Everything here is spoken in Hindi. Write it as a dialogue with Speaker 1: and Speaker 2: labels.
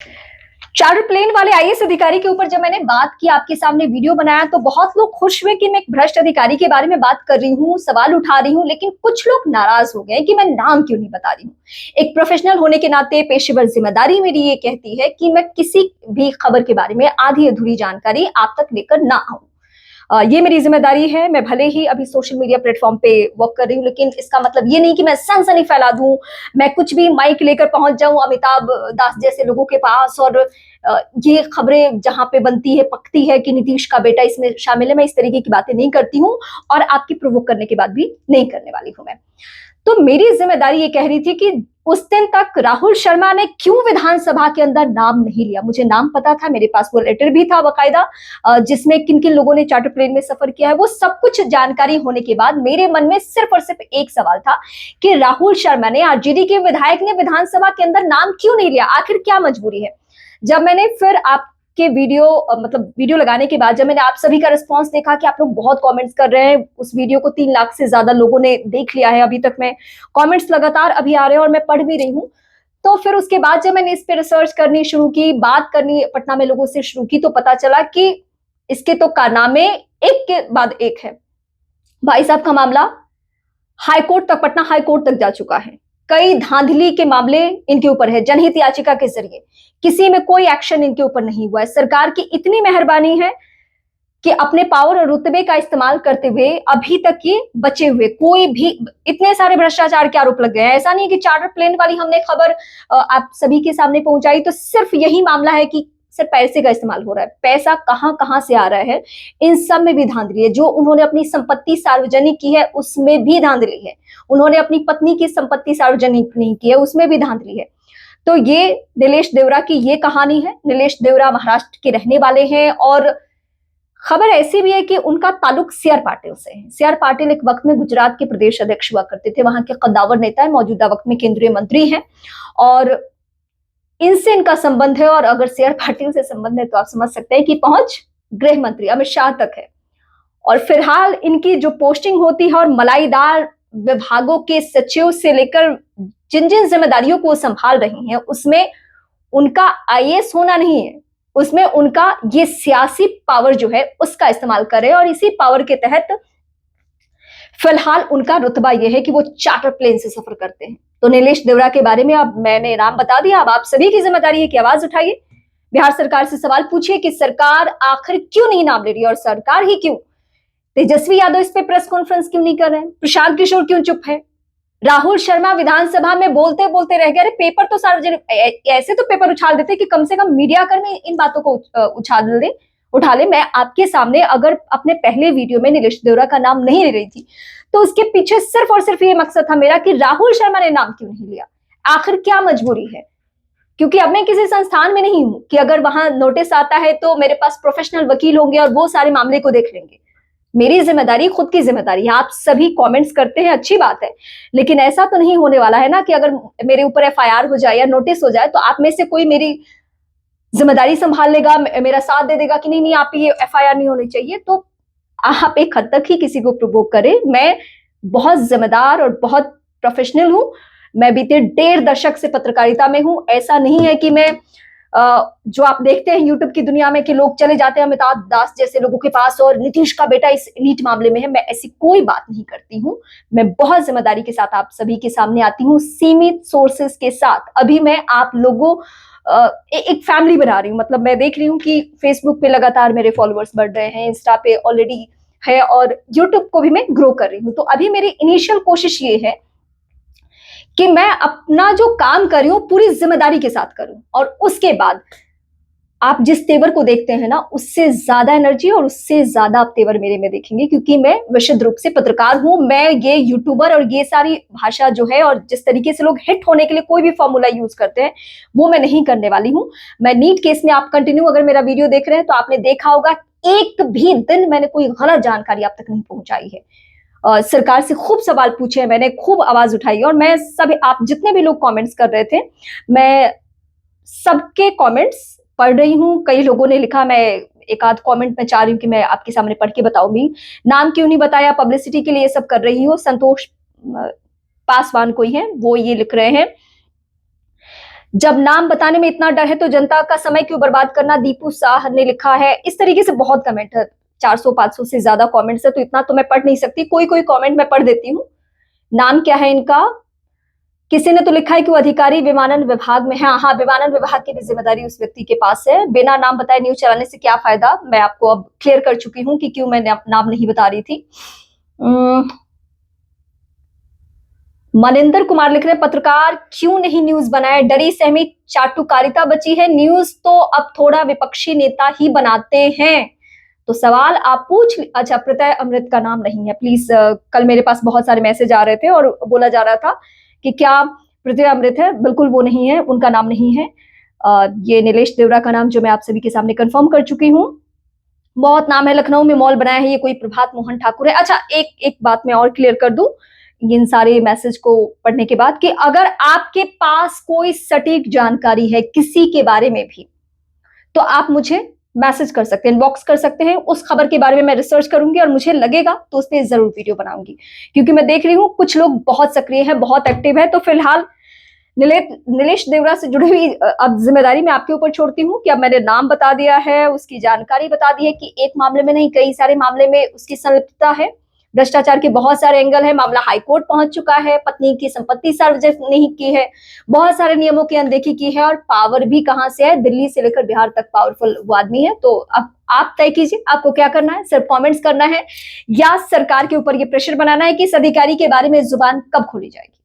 Speaker 1: चार्टर प्लेन वाले आईएएस अधिकारी के ऊपर जब मैंने बात की, आपके सामने वीडियो बनाया, तो बहुत लोग खुश हुए कि मैं एक भ्रष्ट अधिकारी के बारे में बात कर रही हूँ, सवाल उठा रही हूँ, लेकिन कुछ लोग नाराज हो गए कि मैं नाम क्यों नहीं बता रही हूँ। एक प्रोफेशनल होने के नाते पेशेवर जिम्मेदारी मेरी ये कहती है कि मैं किसी भी खबर के बारे में आधी अधूरी जानकारी आप तक लेकर ना आऊं। ये मेरी जिम्मेदारी है। मैं भले ही अभी सोशल मीडिया प्लेटफॉर्म पे वर्क कर रही हूँ, लेकिन इसका मतलब ये नहीं कि मैं सनसनी फैला दूं, मैं कुछ भी माइक लेकर पहुंच जाऊं अमिताभ दास जैसे लोगों के पास और ये खबरें जहां पे बनती है पकती है कि नीतीश का बेटा इसमें शामिल है। मैं इस तरीके की बातें नहीं करती हूँ और आपकी प्रोवोक करने के बाद भी नहीं करने वाली हूं मैं। तो मेरी जिम्मेदारी ये कह रही थी कि उस दिन तक राहुल शर्मा ने क्यों विधानसभा के अंदर नाम नहीं लिया। मुझे नाम पता था, मेरे पास वो लेटर भी था बकायदा, जिसमें किन किन लोगों ने चार्टर प्लेन में सफर किया है, वो सब कुछ जानकारी होने के बाद मेरे मन में सिर्फ और सिर्फ एक सवाल था कि राहुल शर्मा ने, आरजेडी के विधायक ने, विधानसभा के अंदर नाम क्यों नहीं लिया। आखिर क्या मजबूरी है। जब मैंने फिर आपके वीडियो लगाने के बाद जब मैंने आप सभी का रिस्पांस देखा कि आप लोग बहुत कमेंट्स कर रहे हैं, उस वीडियो को 3 लाख से ज्यादा लोगों ने देख लिया है अभी तक में, कमेंट्स लगातार अभी आ रहे हैं और मैं पढ़ भी रही हूँ। तो फिर उसके बाद जब मैंने इस पे रिसर्च करनी शुरू की, बात करनी पटना में लोगों से शुरू की, तो पता चला कि इसके तो कारनामे एक के बाद एक है। भाई साहब का मामला हाईकोर्ट तक, पटना हाईकोर्ट तक जा चुका है। कई धांधली के मामले इनके ऊपर है, जनहित याचिका के जरिए किसी में कोई एक्शन इनके ऊपर नहीं हुआ है। सरकार की इतनी मेहरबानी है कि अपने पावर और रुतबे का इस्तेमाल करते हुए अभी तक ये बचे हुए, कोई भी इतने सारे भ्रष्टाचार के आरोप लग गए हैं। ऐसा नहीं कि चार्टर प्लेन वाली हमने खबर आप सभी के सामने पहुंचाई तो सिर्फ यही मामला है कि सिर्फ पैसे का इस्तेमाल हो रहा है। पैसा कहां कहां से आ रहा है, इन सब में भी धांधली है। जो उन्होंने अपनी संपत्ति सार्वजनिक की है उसमें भी धांधली है। उन्होंने अपनी पत्नी की संपत्ति सार्वजनिक नहीं की है, उसमें भी धांधली है। तो ये नीलेश देवरा की ये कहानी है। नीलेश देवरा महाराष्ट्र के रहने वाले हैं और खबर ऐसी भी है कि उनका ताल्लुक सीआर पाटिल से है। सीआर पाटिल एक वक्त में गुजरात के प्रदेश अध्यक्ष हुआ करते थे, वहां के कद्दावर नेता है, मौजूदा वक्त में केंद्रीय मंत्री हैं और इनसे इनका संबंध है। और अगर सीआर पाटिल से संबंध है तो आप समझ सकते हैं कि पहुंच गृह मंत्री अमित शाह तक है। और फिलहाल इनकी जो पोस्टिंग होती है और मलाईदार विभागों के सचिव से लेकर जिन जिन जिम्मेदारियों को संभाल रही हैं, उसमें उनका आईएएस होना नहीं है, उसमें उनका ये सियासी पावर जो है उसका इस्तेमाल करे। और इसी पावर के तहत फिलहाल उनका रुतबा यह है कि वो चार्टर प्लेन से सफर करते हैं। तो नीलेश देवरा के बारे में अब मैंने नाम बता दिया, अब आप सभी की जिम्मेदारी है कि आवाज उठाइए, बिहार सरकार से सवाल पूछिए कि सरकार आखिर क्यों नहीं नाम ले रही, और सरकार ही क्यों, तेजस्वी यादव इस पे प्रेस कॉन्फ्रेंस क्यों नहीं कर रहे हैं, प्रशांत किशोर क्यों चुप है, राहुल शर्मा विधानसभा में बोलते बोलते रह गए। अरे पेपर तो सार्वजनिक, ऐसे तो पेपर उछाल देते कि कम से कम मीडिया कर्मी इन बातों को उठा ले। मैं आपके सामने अगर अपने पहले वीडियो में नीलेश देवरा का नाम नहीं ले रही थी तो उसके पीछे सिर्फ और सिर्फ ये मकसद था मेरा कि राहुल शर्मा ने नाम क्यों नहीं लिया, आखिर क्या मजबूरी है। क्योंकि अब मैं किसी संस्थान में नहीं हूं कि अगर वहां नोटिस आता है तो मेरे पास प्रोफेशनल वकील होंगे और वो सारे मामले को देख लेंगे। मेरी जिम्मेदारी खुद की जिम्मेदारी है। आप सभी कमेंट्स करते हैं, अच्छी बात है, लेकिन ऐसा तो नहीं होने वाला है ना कि अगर मेरे ऊपर एफआईआर हो जाए या नोटिस हो जाए तो आप में से कोई मेरी जिम्मेदारी संभाल लेगा, मेरा साथ दे देगा कि नहीं नहीं आप ये एफआईआर नहीं होनी चाहिए। तो आप एक हद तक ही किसी को प्रोवोक करें। मैं बहुत जिम्मेदार और बहुत प्रोफेशनल हूं। मैं बीते 1.5 दशक से पत्रकारिता में हूं। ऐसा नहीं है कि मैं जो आप देखते हैं यूट्यूब की दुनिया में कि लोग चले जाते हैं अमिताभ दास जैसे लोगों के पास और नीतीश का बेटा इस नीट मामले में है, मैं ऐसी कोई बात नहीं करती हूं। मैं बहुत जिम्मेदारी के साथ आप सभी के सामने आती हूं, सीमित सोर्सेस के साथ। अभी मैं आप लोगों एक फैमिली बना रही हूँ। मतलब मैं देख रही हूँ कि फेसबुक पे लगातार मेरे फॉलोअर्स बढ़ रहे हैं, इंस्टा पे ऑलरेडी है और यूट्यूब को भी मैं ग्रो कर रही हूँ। तो अभी मेरी इनिशियल कोशिश ये है कि मैं अपना जो काम कर रही हूं पूरी जिम्मेदारी के साथ करूं और उसके बाद आप जिस तेवर को देखते हैं ना उससे ज्यादा एनर्जी और उससे ज्यादा आप तेवर मेरे में देखेंगे, क्योंकि मैं विशुद्ध रूप से पत्रकार हूं। मैं ये यूट्यूबर और ये सारी भाषा जो है और जिस तरीके से लोग हिट होने के लिए कोई भी फॉर्मूला यूज करते हैं वो मैं नहीं करने वाली हूं। मैं नीट केस में आप कंटिन्यू अगर मेरा वीडियो देख रहे हैं तो आपने देखा होगा एक भी दिन मैंने कोई गलत जानकारी आप तक नहीं पहुंचाई है। सरकार से खूब सवाल पूछे, मैंने खूब आवाज उठाई और मैं सब आप जितने भी लोग कमेंट्स कर रहे थे मैं सबके कमेंट्स पढ़ रही हूँ। कई लोगों ने लिखा, मैं एक आध कमेंट में चाह रही हूँ कि मैं आपके सामने पढ़ के बताऊंगी। नाम क्यों नहीं बताया, पब्लिसिटी के लिए सब कर रही हूँ। संतोष पासवान कोई है वो ये लिख रहे हैं जब नाम बताने में इतना डर है तो जनता का समय क्यों बर्बाद करना, दीपू शाह ने लिखा है। इस तरीके से बहुत कमेंट है, 400-500 से ज्यादा कमेंट्स है, तो इतना तो मैं पढ़ नहीं सकती। कोई कोई कमेंट मैं पढ़ देती हूँ। नाम क्या है इनका? किसी ने तो लिखा है कि वो अधिकारी विमानन विभाग में है। हाँ, विमानन विभाग की भी जिम्मेदारी उस व्यक्ति के पास है। बिना नाम बताए न्यूज चलाने से क्या फायदा, मैं आपको अब क्लियर कर चुकी हूँ कि क्यों मैं नाम नहीं बता रही थी। मनिंदर कुमार लिख रहे हैं, पत्रकार क्यों नहीं न्यूज बनाए, डरी सहमी चाटुकारिता बची है, न्यूज तो अब थोड़ा विपक्षी नेता ही बनाते हैं। तो सवाल आप पूछ, अच्छा प्रत्यय अमृत का नाम नहीं है प्लीज। कल मेरे पास बहुत सारे मैसेज आ रहे थे और बोला जा रहा था कि क्या प्रत्यय अमृत है, बिल्कुल वो नहीं है, उनका नाम नहीं है। ये नीलेश देवरा का नाम जो मैं आप सभी के सामने कंफर्म कर चुकी हूँ। बहुत नाम है, लखनऊ में मॉल बनाया है, ये कोई प्रभात मोहन ठाकुर है। अच्छा, एक बात मैं और क्लियर कर दूं इन सारे मैसेज को पढ़ने के बाद, कि अगर आपके पास कोई सटीक जानकारी है किसी के बारे में भी, तो आप मुझे मैसेज कर सकते हैं, इनबॉक्स कर सकते हैं। उस खबर के बारे में मैं रिसर्च करूंगी और मुझे लगेगा तो उस पर जरूर वीडियो बनाऊंगी, क्योंकि मैं देख रही हूँ कुछ लोग बहुत सक्रिय हैं, बहुत एक्टिव है। तो फिलहाल नीलेश देवरा से जुड़ी हुई अब जिम्मेदारी मैं आपके ऊपर छोड़ती हूँ कि अब मैंने नाम बता दिया है, उसकी जानकारी बता दी है कि एक मामले में नहीं कई सारे मामले में उसकी संलिप्तता है, भ्रष्टाचार के बहुत सारे एंगल है, मामला हाईकोर्ट पहुंच चुका है, पत्नी की संपत्ति सार्वजनिक नहीं की है, बहुत सारे नियमों की अनदेखी की है, और पावर भी कहां से है, दिल्ली से लेकर बिहार तक पावरफुल वो आदमी है। तो अब आप तय कीजिए आपको क्या करना है, सिर्फ कमेंट्स करना है या सरकार के ऊपर ये प्रेशर बनाना है कि इस अधिकारी के बारे में जुबान कब खोली जाएगी।